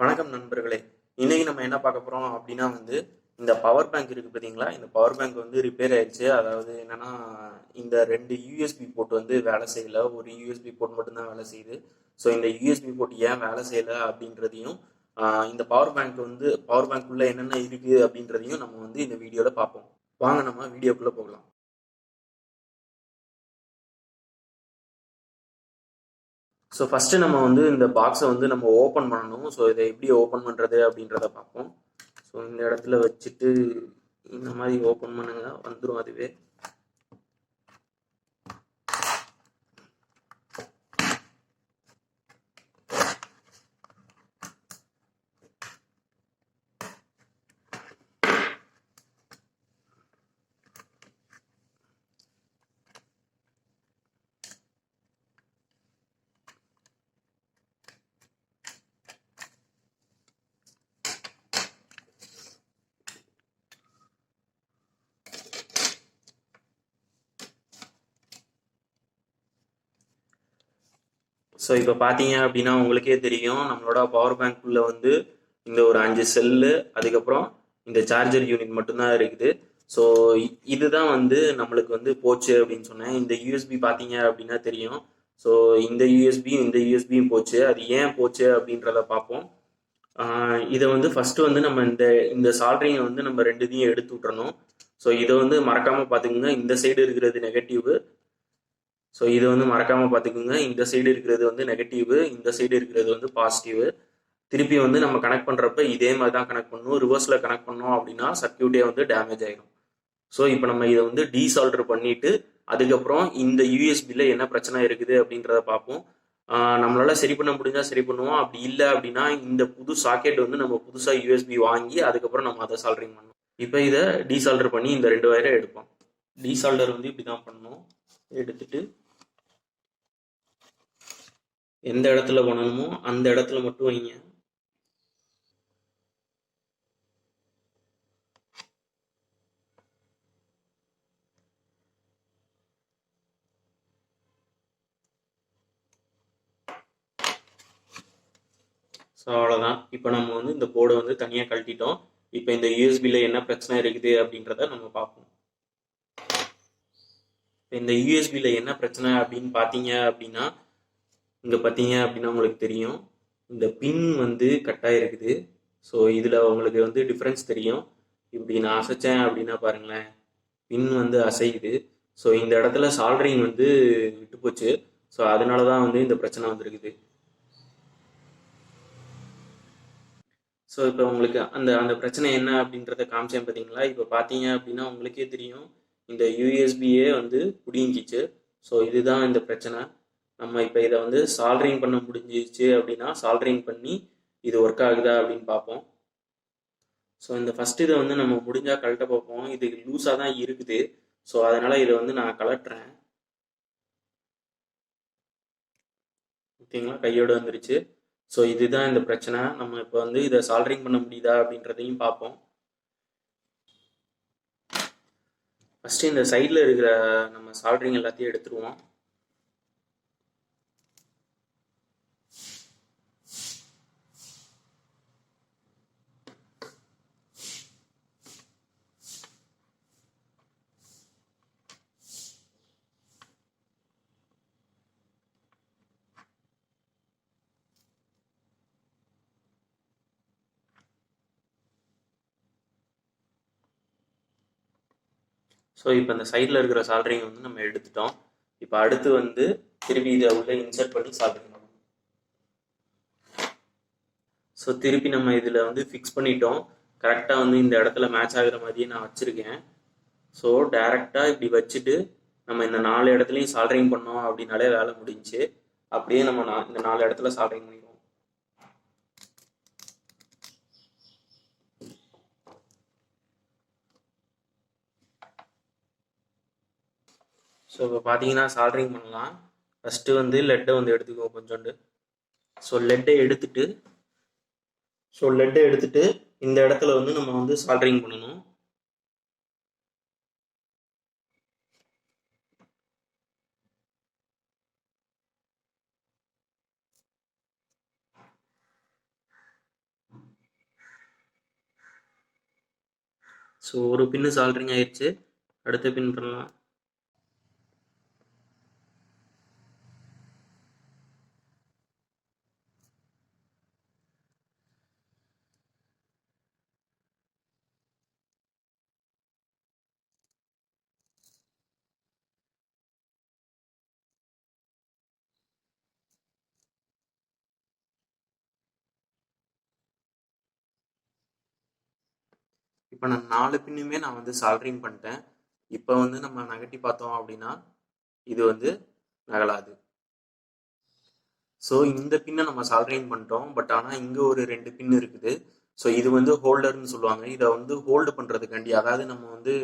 வணக்கம் நண்பர்களே. இன்னைக்கு நம்ம என்ன பார்க்க போறோம் அப்படின்னா இந்த பவர் பேங்க் இருக்கு பார்த்தீங்களா? இந்த பவர் பேங்க் ரிப்பேர் ஆயிடுச்சு. அதாவது என்னன்னா, இந்த 2 யூஎஸ்பி போர்ட் வேலை செய்யல. ஒரு யூஎஸ்பி போர்ட் மட்டும்தான் வேலை செய்யுது. ஸோ இந்த யூஎஸ்பி போர்ட் ஏன் வேலை செய்யல அப்படின்றதையும், இந்த பவர் பேங்க் உள்ள என்னென்ன இருக்கு அப்படின்றதையும் நம்ம இந்த வீடியோல பார்ப்போம். வாங்க நம்ம வீடியோக்குள்ள போகலாம். ஸோ ஃபஸ்ட்டு நம்ம இந்த பாக்ஸை நம்ம ஓப்பன் பண்ணணும். ஸோ இதை எப்படி ஓப்பன் பண்ணுறது அப்படின்றத பார்ப்போம். ஸோ இந்த இடத்துல வச்சுட்டு இந்த மாதிரி ஓப்பன் பண்ணுங்க, வந்துடும் அதுவே. ஸோ இப்போ பார்த்தீங்க அப்படின்னா உங்களுக்கே தெரியும், நம்மளோட பவர் பேங்க்குள்ள இந்த ஒரு 5 செல்லு, அதுக்கப்புறம் இந்த சார்ஜர் யூனிட் மட்டும்தான் இருக்குது. ஸோ இதுதான் நம்மளுக்கு போச்சு அப்படின்னு சொன்னேன். இந்த யூஎஸ்பி பார்த்தீங்க அப்படின்னா தெரியும். ஸோ இந்த யூஎஸ்பியும் போச்சு. அது ஏன் போச்சு அப்படின்றத பார்ப்போம். இதை ஃபர்ஸ்ட் நம்ம இந்த இந்த சால்ட்ரிங்கை நம்ம ரெண்டுத்தையும் எடுத்து விட்டுறணும். ஸோ இதை மறக்காம பார்த்துக்குங்க. இந்த சைடு இருக்கிறது நெகட்டிவ். ஸோ இது மறக்காம பார்த்துக்குங்க. இந்த சைடு இருக்கிறது நெகட்டிவ், இந்த சைடு இருக்கிறது பாசிட்டிவ். திருப்பி நம்ம கனெக்ட் பண்றப்ப இதே மாதிரி தான் கனெக்ட் பண்ணணும். ரிவர்ஸ்ல கனெக்ட் பண்ணோம் அப்படின்னா சர்க்கியூட்டே டேமேஜ் ஆயிடும். ஸோ இப்போ நம்ம இதை டீசால்டர் பண்ணிட்டு அதுக்கப்புறம் இந்த யூஎஸ்பியில் என்ன பிரச்சனை இருக்குது அப்படின்றத பார்ப்போம். நம்மளால சரி பண்ண முடிஞ்சா சரி பண்ணுவோம். அப்படி இல்லை அப்படின்னா இந்த புது சாக்கெட் நம்ம புதுசாக யூஎஸ்பி வாங்கி அதுக்கப்புறம் நம்ம அதை சால்டரிங் பண்ணணும். இப்போ இதை டீசால்டர் பண்ணி இந்த 2 வயரை எடுப்போம். டீசால்டர் இப்படி தான் பண்ணணும். எடுத்துட்டு எந்த இடத்துல பண்ணணுமோ அந்த இடத்துல மட்டும் வைங்க. ஸோ அவ்வளோதான். இப்போ நம்ம இந்த போர்டை தனியாக கழட்டிட்டோம். இப்போ இந்த யூஎஸ்பியில் என்ன பிரச்சனை இருக்குது அப்படின்றத நம்ம பார்ப்போம். இந்த யூஎஸ்பியில் என்ன பிரச்சனை அப்படின்னு பார்த்தீங்க அப்படின்னா, இங்கே பார்த்தீங்க அப்படின்னா உங்களுக்கு தெரியும், இந்த பின் கட்டாக இருக்குது. ஸோ இதில் உங்களுக்கு டிஃப்ரென்ஸ் தெரியும். இப்படி நான் அசைச்சேன் அப்படின்னா பாருங்களேன், பின் அசையுது. ஸோ இந்த இடத்துல சால்டரிங் விட்டு போச்சு. ஸோ அதனால தான் இந்த பிரச்சனை வந்திருக்குது. ஸோ இப்போ உங்களுக்கு அந்த அந்த பிரச்சனை என்ன அப்படின்றத காமிச்சேன் பார்த்தீங்களா? இப்போ பார்த்தீங்க அப்படின்னா உங்களுக்கே தெரியும், இந்த யூஎஸ்பியே பிடுங்கிச்சு. ஸோ இதுதான் இந்த பிரச்சனை. நம்ம இப்போ இதை சால்டரிங் பண்ண முடிஞ்சிச்சு அப்படின்னா சால்டரிங் பண்ணி இது ஒர்க் ஆகுதா அப்படின்னு பார்ப்போம். ஸோ இந்த ஃபர்ஸ்ட் இதை நம்ம முடிஞ்சா கழட்ட பார்ப்போம். இது லூஸாக தான் இருக்குது. ஸோ அதனால இதை நான் கலட்டுறேன். ஓகேங்களா, கையோடு வந்துருச்சு. ஸோ இதுதான் இந்த பிரச்சனை. நம்ம இப்போ இதை சால்டரிங் பண்ண முடியுதா அப்படின்றதையும் பார்ப்போம். ஃபஸ்ட்டு இந்த சைடில் இருக்கிற நம்ம சால்டரிங் எல்லாத்தையும் எடுத்துருவோம். ஸோ இப்போ இந்த சைடில் இருக்கிற சால்டரிங் நம்ம எடுத்துட்டோம். இப்போ அடுத்து திருப்பி இதை உள்ள இன்சர்ட் பண்ணி சால்டரிங் பண்ணணும். ஸோ திருப்பி நம்ம இதில் ஃபிக்ஸ் பண்ணிட்டோம். கரெக்டாக இந்த இடத்துல மேட்ச் ஆகுற மாதிரியே நான் வச்சுருக்கேன். ஸோ டைரெக்டாக இப்படி வச்சுட்டு நம்ம இந்த 4 இடத்துலையும் சால்டரிங் பண்ணோம் அப்படின்னாலே வேலை முடிஞ்சு. அப்படியே நம்ம இந்த 4 இடத்துல சால்டரிங் பண்ணிடுவோம். ஸோ இப்போ பார்த்தீங்கன்னா சால்டரிங் பண்ணலாம். ஃபஸ்ட்டு லெட்டை எடுத்துக்குவோம் கொஞ்சோண்டு. ஸோ லெட்டை எடுத்துட்டு இந்த இடத்துல நம்ம சால்டரிங் பண்ணணும். ஸோ ஒரு பின்னு சால்ட்ரிங் ஆயிடுச்சு. அடுத்த பின் பண்ணலாம். இப்போ நான் 4 பின்னுமே நான் வந்து சால்ட்ரிங் பண்ணிட்டேன். இப்போ வந்து நம்ம நகட்டி பார்த்தோம் அப்படின்னா இது வந்து நகலாது. ஸோ இந்த பின்னை நம்ம சால்ட்ரிங் பண்ணிட்டோம். பட் ஆனால் இங்கே ஒரு 2 பின் இருக்குது. ஸோ இது வந்து ஹோல்டர்னு சொல்லுவாங்க. இதை வந்து ஹோல்டு பண்ணுறதுக்காண்டி, அதாவது நம்ம வந்து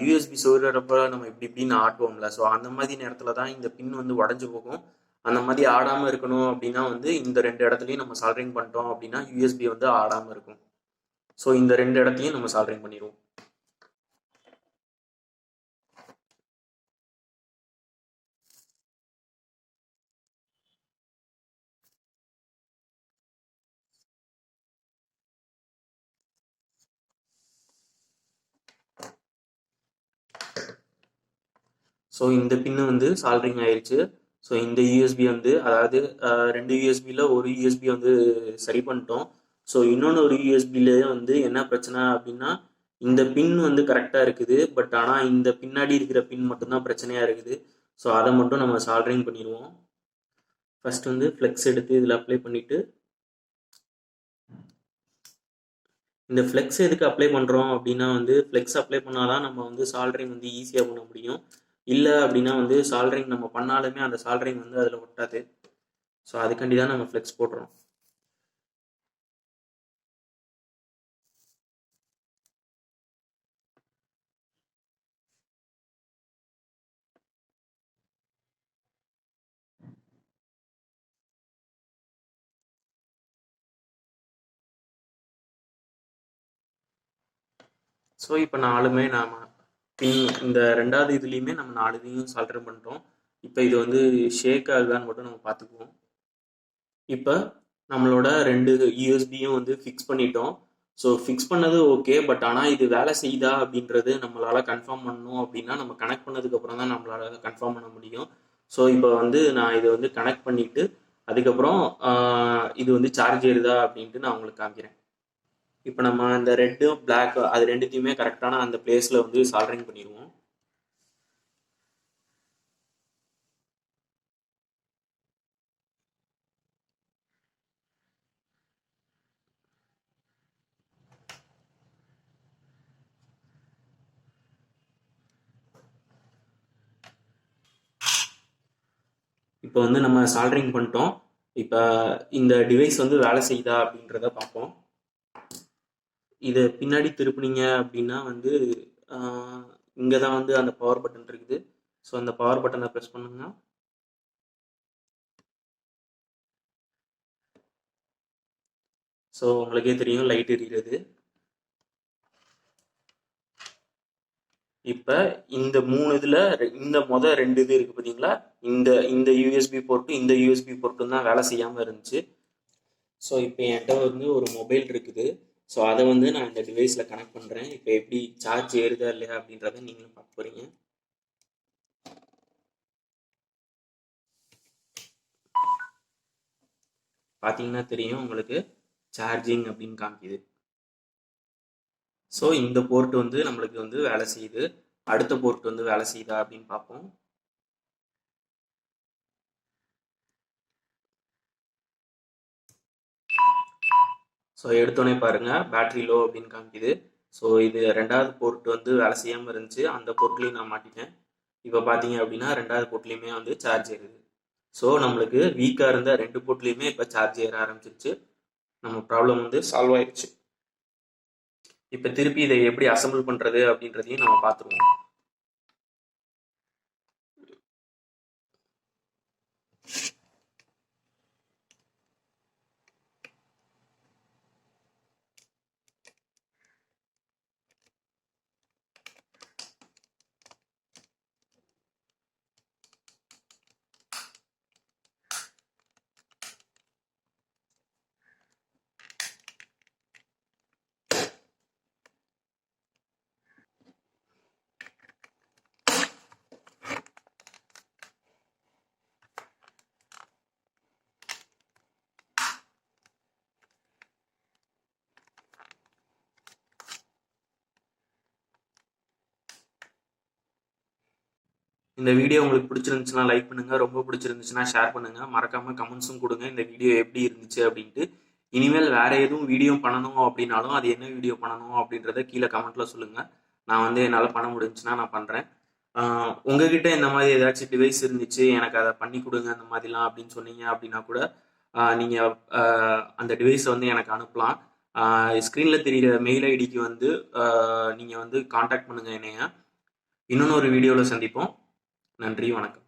யூஎஸ்பி சொருகிறப்ப நம்ம இப்படி இப்படின்னு ஆட்டுவோம்ல, ஸோ அந்த மாதிரி நேரத்தில் தான் இந்த பின் வந்து உடஞ்சி போகும். அந்த மாதிரி ஆடாமல் இருக்கணும் அப்படின்னா வந்து இந்த 2 இடத்துலையும் நம்ம சால்ட்ரிங் பண்ணிட்டோம் அப்படின்னா யூஎஸ்பி வந்து ஆடாமல் இருக்கும். ஸோ இந்த 2 இடத்தையும் நம்ம சால்ட்ரிங் பண்ணிடுவோம். ஸோ இந்த பின்னு வந்து சால்ட்ரிங் ஆயிடுச்சு. ஸோ இந்த யூஎஸ்பி வந்து, அதாவது 2 யூஎஸ்பியில் ஒரு யூஎஸ்பி வந்து சரி பண்ணிட்டோம். ஸோ இன்னொன்று ஒரு யூஎஸ்பிலேயே வந்து என்ன பிரச்சனை அப்படின்னா, இந்த பின் வந்து கரெக்டாக இருக்குது. பட் ஆனால் இந்த பின்னாடி இருக்கிற பின் மட்டும்தான் பிரச்சனையாக இருக்குது. ஸோ அதை மட்டும் நம்ம சால்ட்ரிங் பண்ணிடுவோம். ஃபர்ஸ்ட் வந்து ஃப்ளெக்ஸ் எடுத்து இதில் அப்ளை பண்ணிவிட்டு, இந்த ஃப்ளெக்ஸ் எதுக்கு அப்ளை பண்ணுறோம் அப்படின்னா வந்து, ஃப்ளெக்ஸ் அப்ளை பண்ணாதான் நம்ம வந்து சால்ட்ரிங் வந்து ஈஸியாக பண்ண முடியும். இல்லை அப்படின்னா வந்து சால்ட்ரிங் நம்ம பண்ணாலுமே அந்த சால்ட்ரிங் வந்து அதில் ஒட்டாது. ஸோ அதுக்காண்டி தான் நம்ம ஃப்ளெக்ஸ் போடுறோம். ஸோ இப்போ 4மே நாம் பின் இந்த 2வது இதுலேயுமே நம்ம 4 இதையும் சால்டர் பண்ணிட்டோம். இப்போ இது வந்து ஷேக் ஆகுதான்னு மட்டும் நம்ம பார்த்துக்குவோம். இப்போ நம்மளோட 2 யூஎஸ்பியும் வந்து ஃபிக்ஸ் பண்ணிட்டோம். ஸோ ஃபிக்ஸ் பண்ணது ஓகே. பட் ஆனால் இது வேலை செய்யுதா அப்படின்றது நம்மளால் கன்ஃபார்ம் பண்ணணும் அப்படின்னா நம்ம கனெக்ட் பண்ணதுக்கப்புறம் தான் நம்மளால் கன்ஃபார்ம் பண்ண முடியும். ஸோ இப்போ வந்து நான் இதை வந்து கனெக்ட் பண்ணிவிட்டு அதுக்கப்புறம் இது வந்து சார்ஜ் ஏறுதா அப்படின்ட்டு நான் உங்களுக்கு காமிக்கிறேன். இப்போ நம்ம இந்த ரெட்டு பிளாக் அது ரெண்டுத்தையுமே கரெக்டான அந்த பிளேஸில் வந்து சால்டரிங் பண்ணிடுவோம். இப்போ வந்து நம்ம சால்டரிங் பண்ணிட்டோம். இப்போ இந்த டிவைஸ் வந்து வேலை செய்யுதா அப்படின்றத பார்ப்போம். இதை பின்னாடி திருப்புனீங்க அப்படின்னா வந்து இங்கே தான் வந்து அந்த பவர் பட்டன் இருக்குது. ஸோ அந்த பவர் பட்டனை ப்ரெஸ் பண்ணுங்க. ஸோ உங்களுக்கே தெரியும் லைட் எரியுது. இப்போ இந்த 3 இதில் இந்த மொதல் 2 இது இருக்குது பார்த்தீங்களா, இந்த இந்த யூஎஸ்பி போர்ட்டும் இந்த யூஎஸ்பி போர்ட்டும் தான் வேலை செய்யாமல் இருந்துச்சு. ஸோ இப்போ என்கிட்ட வந்து ஒரு மொபைல் இருக்குது. ஸோ அதை வந்து நான் இந்த டிவைஸில் கனெக்ட் பண்ணுறேன். இப்போ எப்படி சார்ஜ் ஏறுதா இல்லையா அப்படின்றத நீங்களும் பார்க்க போகிறீங்க. பார்த்தீங்கன்னா தெரியும் உங்களுக்கு சார்ஜிங் அப்படின்னு காமிக்குது. ஸோ இந்த போர்ட் வந்து நம்மளுக்கு வந்து வேலை செய்யுது. அடுத்த போர்ட் வந்து வேலை செய்யுதா அப்படின்னு பார்ப்போம். ஸோ எடுத்தோடனே பாருங்கள் பேட்ரி லோ அப்படின்னு காமிக்குது. ஸோ இது 2வது போர்ட் வந்து வேலை செய்யாமல் இருந்துச்சு. அந்த போர்ட்லேயும் நான் மாட்டிட்டேன். இப்போ பார்த்தீங்க அப்படின்னா 2வது போர்ட்லேயுமே வந்து சார்ஜ் ஏறுது. ஸோ நம்மளுக்கு வீக்காக இருந்த 2 போர்ட்லேயுமே இப்போ சார்ஜ் ஏற ஆரம்பிச்சிருச்சு. நம்ம ப்ராப்ளம் வந்து சால்வ் ஆயிடுச்சு. இப்போ திருப்பி இதை எப்படி அசம்பிள் பண்ணுறது அப்படின்றதையும் நம்ம பார்த்துருவோம். இந்த வீடியோ உங்களுக்கு பிடிச்சிருந்துச்சுன்னா லைக் பண்ணுங்க, ரொம்ப பிடிச்சிருந்துச்சுன்னா ஷேர் பண்ணுங்க, மறக்காம கமெண்ட்ஸும் கொடுங்க இந்த வீடியோ எப்படி இருந்துச்சு அப்படின்ட்டு. இனிமேல் வேற எதுவும் வீடியோ பண்ணணும் அப்படின்னாலும் அது என்ன வீடியோ பண்ணணும் அப்படின்றத கீழே கமெண்ட்ல சொல்லுங்க. நான் வந்து என்னால் பண்ண முடிஞ்சுன்னா நான் பண்றேன். உங்ககிட்ட இந்த மாதிரி ஏதாச்சும் டிவைஸ் இருந்துச்சு எனக்கு அதை பண்ணி கொடுங்க அந்த மாதிரிலாம் அப்படின்னு சொன்னீங்க அப்படின்னா கூட நீங்க அந்த டிவைஸை வந்து எனக்கு அனுப்பலாம். ஸ்க்ரீன்ல தெரியிற மெயில் ஐடிக்கு வந்து நீங்க வந்து காண்டாக்ட் பண்ணுங்க என்னைய. இன்னொன்று ஒரு வீடியோவில் சந்திப்போம். நன்றி, வணக்கம்.